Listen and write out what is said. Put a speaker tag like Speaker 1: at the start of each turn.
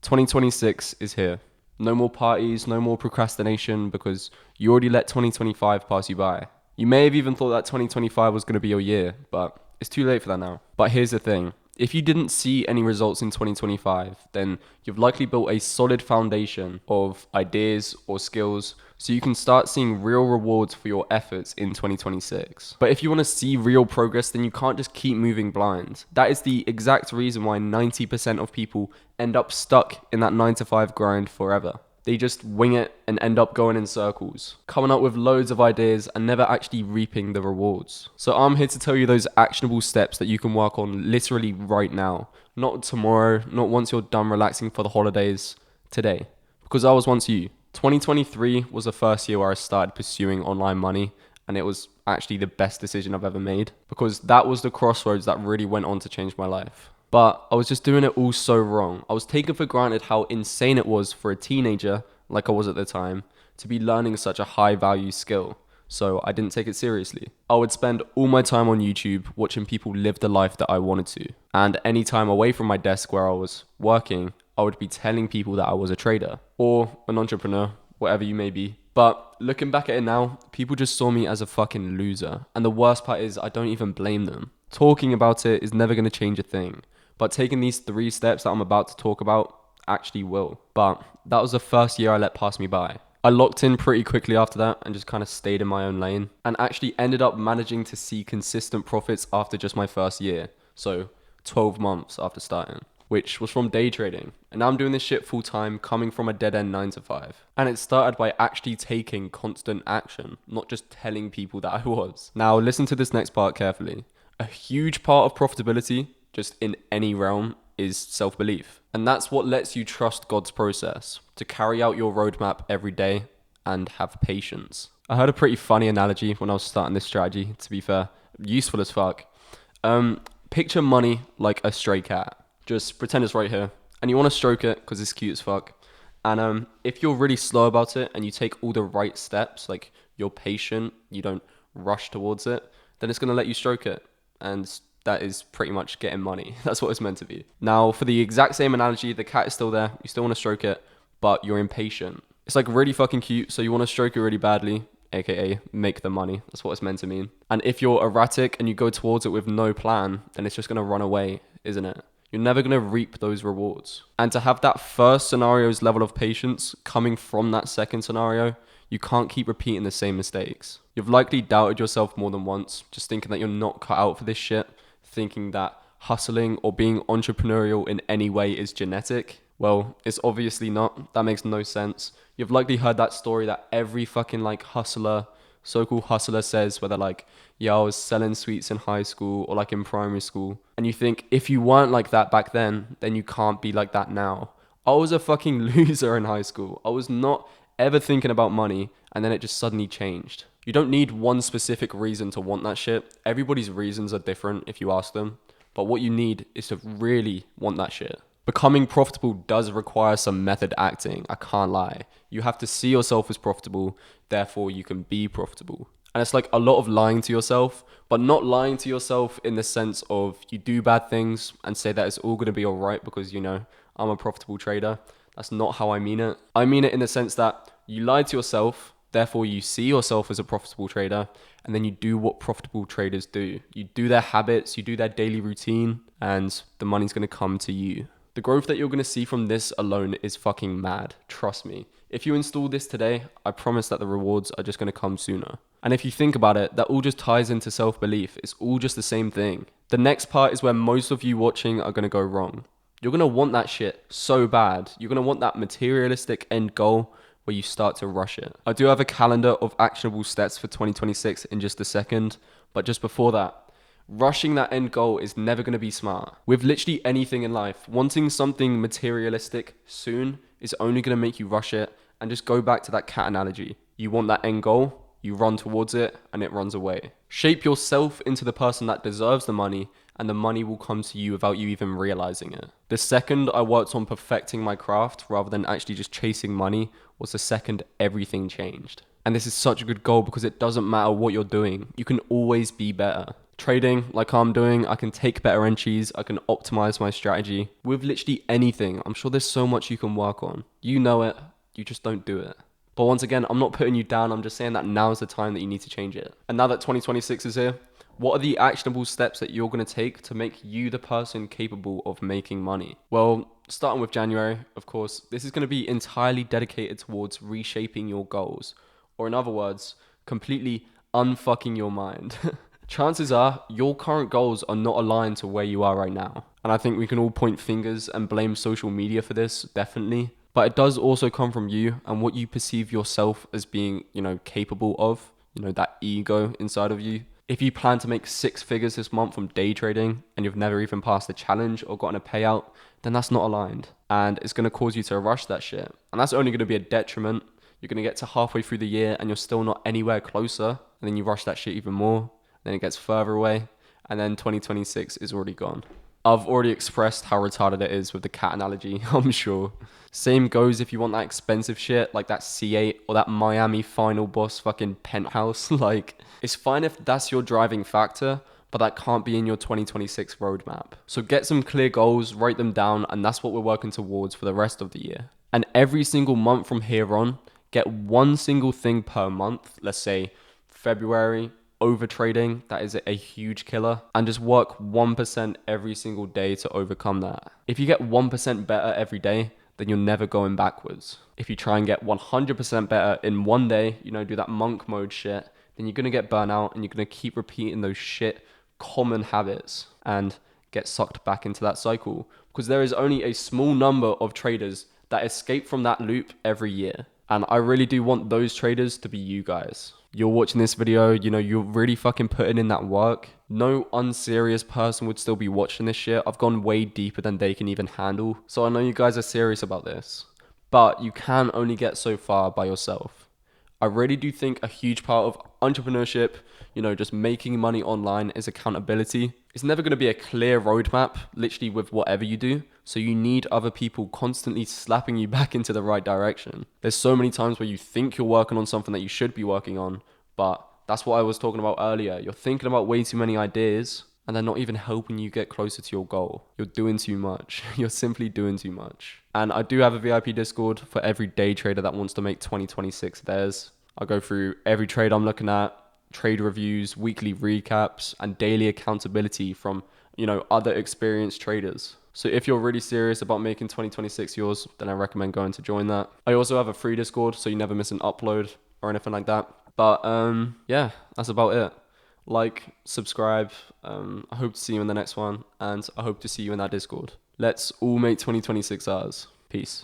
Speaker 1: 2026 is here. No more parties, no more procrastination because you already let 2025 pass you by. You may have even thought that 2025 was going to be your year, but it's too late for that now. But here's the thing. If you didn't see any results in 2025, then you've likely built a solid foundation of ideas or skills so you can start seeing real rewards for your efforts in 2026. But if you want to see real progress, then you can't just keep moving blind. That is the exact reason why 90% of people end up stuck in that 9 to 5 grind forever. They just wing it and end up going in circles, coming up with loads of ideas and never actually reaping the rewards. So I'm here to tell you those actionable steps that you can work on literally right now. Not tomorrow, not once you're done relaxing for the holidays, today. Because I was once you. 2023 was the first year where I started pursuing online money, and it was actually the best decision I've ever made because that was the crossroads that really went on to change my life. But I was just doing it all so wrong. I was taking for granted how insane it was for a teenager, like I was at the time, to be learning such a high value skill. So I didn't take it seriously. I would spend all my time on YouTube watching people live the life that I wanted to. And any time away from my desk where I was working, I would be telling people that I was a trader or an entrepreneur, whatever you may be. But looking back at it now, people just saw me as a fucking loser. And the worst part is I don't even blame them. Talking about it is never going to change a thing. But taking these 3 steps that I'm about to talk about actually will. But that was the first year I let pass me by. I locked in pretty quickly after that and just kind of stayed in my own lane and actually ended up managing to see consistent profits after just my first year. So 12 months after starting, which was from day trading. And now I'm doing this shit full time, coming from a dead end 9 to 5. And it started by actually taking constant action, not just telling people that I was. Now listen to this next part carefully. A huge part of profitability just in any realm is self-belief. And that's what lets you trust God's process, to carry out your roadmap every day and have patience. I heard a pretty funny analogy when I was starting this strategy, to be fair. Useful as fuck. Picture money like a stray cat. Just pretend it's right here. And you want to stroke it because it's cute as fuck. And if you're really slow about it and you take all the right steps, like you're patient, you don't rush towards it, then it's going to let you stroke it. And that is pretty much getting money. That's what it's meant to be. Now, for the exact same analogy, the cat is still there. You still want to stroke it, but you're impatient. It's like really fucking cute, so you want to stroke it really badly, aka make the money. That's what it's meant to mean. And if you're erratic and you go towards it with no plan, then it's just going to run away, isn't it? You're never going to reap those rewards. And to have that first scenario's level of patience coming from that second scenario, you can't keep repeating the same mistakes. You've likely doubted yourself more than once, just thinking that you're not cut out for this shit, thinking that hustling or being entrepreneurial in any way is genetic. Well, it's obviously not. That makes no sense. You've likely heard that story that every fucking hustler, so-called hustler says, where they're like, yeah, I was selling sweets in high school or in primary school. And you think if you weren't like that back then you can't be like that now. I was a fucking loser in high school. I was not ever thinking about money, and then it just suddenly changed. You don't need one specific reason to want that shit. Everybody's reasons are different if you ask them. But what you need is to really want that shit. Becoming profitable does require some method acting, I can't lie. You have to see yourself as profitable, therefore you can be profitable. And it's like a lot of lying to yourself, but not lying to yourself in the sense of you do bad things and say that it's all going to be all right because, I'm a profitable trader. That's not how I mean it. I mean it in the sense that you lie to yourself, therefore you see yourself as a profitable trader, and then you do what profitable traders do. You do their habits, you do their daily routine, and the money's going to come to you. The growth that you're going to see from this alone is fucking mad. Trust me. If you install this today, I promise that the rewards are just going to come sooner. And if you think about it, that all just ties into self-belief. It's all just the same thing. The next part is where most of you watching are going to go wrong. You're going to want that shit so bad. You're going to want that materialistic end goal where you start to rush it. I do have a calendar of actionable steps for 2026 in just a second, but just before that, rushing that end goal is never going to be smart. With literally anything in life, wanting something materialistic soon is only going to make you rush it. And just go back to that cat analogy. You want that end goal, you run towards it, and it runs away. Shape yourself into the person that deserves the money, and the money will come to you without you even realizing it. The second I worked on perfecting my craft rather than actually just chasing money was the second everything changed. And this is such a good goal because it doesn't matter what you're doing. You can always be better. Trading like I'm doing, I can take better entries, I can optimize my strategy with literally anything. I'm sure there's so much you can work on. You know it, you just don't do it. But once again, I'm not putting you down, I'm just saying that now is the time that you need to change it. And now that 2026 is here, what are the actionable steps that you're going to take to make you the person capable of making money? Well, starting with January, of course, this is going to be entirely dedicated towards reshaping your goals. Or in other words, completely unfucking your mind. Chances are your current goals are not aligned to where you are right now. And I think we can all point fingers and blame social media for this, definitely. But it does also come from you and what you perceive yourself as being, capable of, that ego inside of you. If you plan to make 6 figures this month from day trading and you've never even passed a challenge or gotten a payout, then that's not aligned. And it's going to cause you to rush that shit. And that's only going to be a detriment. You're going to get to halfway through the year and you're still not anywhere closer. And then you rush that shit even more. Then it gets further away. And then 2026 is already gone. I've already expressed how retarded it is with the cat analogy, I'm sure. Same goes if you want that expensive shit, like that C8 or that Miami Final Boss fucking penthouse. Like, it's fine if that's your driving factor, but that can't be in your 2026 roadmap. So get some clear goals, write them down, and that's what we're working towards for the rest of the year. And every single month from here on, get one single thing per month, let's say February, over trading, that is a huge killer, and just work 1% every single day to overcome that. If you get 1% better every day, then you're never going backwards. If you try and get 100% better in one day, do that monk mode shit, then you're going to get burnt out and you're going to keep repeating those shit common habits and get sucked back into that cycle, because there is only a small number of traders that escape from that loop every year. And I really do want those traders to be you guys. You're watching this video, you're really fucking putting in that work. No unserious person would still be watching this shit. I've gone way deeper than they can even handle. So I know you guys are serious about this, but you can only get so far by yourself. I really do think a huge part of entrepreneurship, just making money online, is accountability. It's never going to be a clear roadmap, literally with whatever you do. So you need other people constantly slapping you back into the right direction. There's so many times where you think you're working on something that you should be working on, but that's what I was talking about earlier. You're thinking about way too many ideas and they're not even helping you get closer to your goal. You're doing too much. You're simply doing too much. And I do have a VIP Discord for every day trader that wants to make 2026 theirs. I go through every trade I'm looking at, trade reviews, weekly recaps, and daily accountability from, other experienced traders. So if you're really serious about making 2026 yours, then I recommend going to join that. I also have a free Discord, so you never miss an upload or anything like that. But yeah, that's about it. Like, subscribe. I hope to see you in the next one, and I hope to see you in that Discord. Let's all make 2026 ours. Peace.